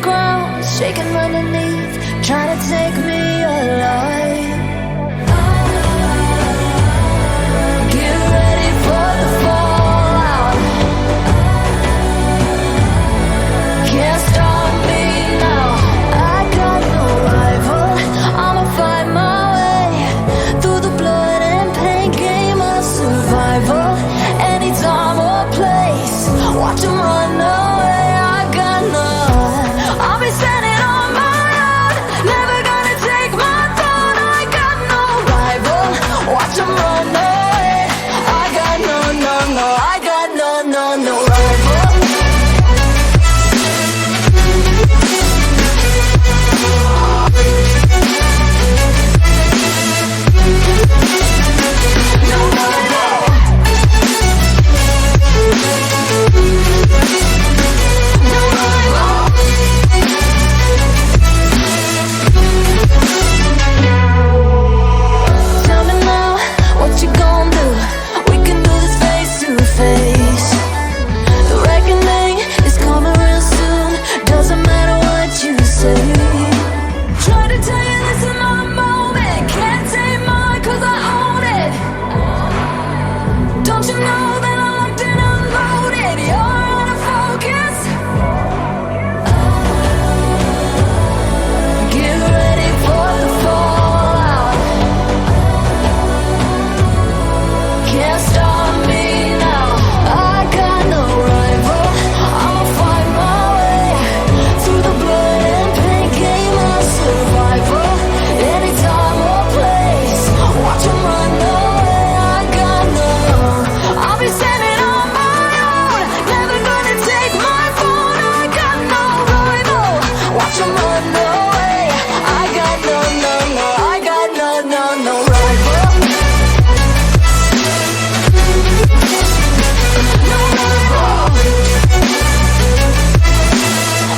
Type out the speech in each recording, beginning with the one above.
ground shaking underneath, trying to take me alive. Get ready for the fallout. Can't stop me now. I got no rival. I'ma fight my way through the blood and pain game of survival. Anytime or place, watch 'em run away. I got none. I'll be standing on my own, never gonna take my throne. I got no rival. Watch 'em run away. I got no, no, no. I got no, no, no rival. No rival. No rival. Tell me now, what you gon' do? We can do this face to face. The reckoning is coming real soon. Doesn't matter what you say. Try to tell you this is my moment. Can't take mine 'cause I own it. Don't you know that I'm locked and unloaded? You're out of focus. Get ready for the fallout. Can't stop me now. I got no rival. I'ma fight my way through the blood and pain game of survival. Anytime or place, watch 'em run away. I got no. I'll be standing on my own, never gonna take my phone. I got no rival. Watch 'em run away. I got no, no, no. I got no, no, no rival. No rival.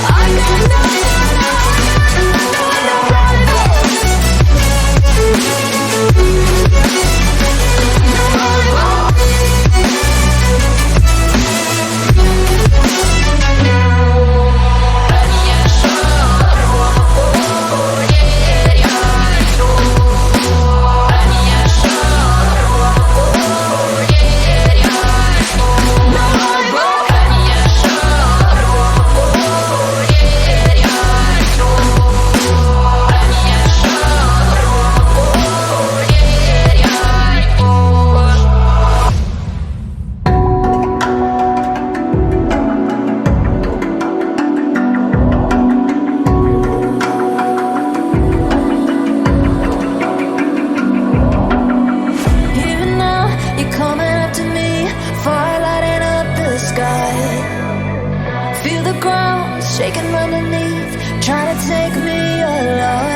I got no, no, no, no rival. No rival. Even now, you're coming up to me, fire lighting up the sky. Feel the ground shaking underneath, trying to take me alive.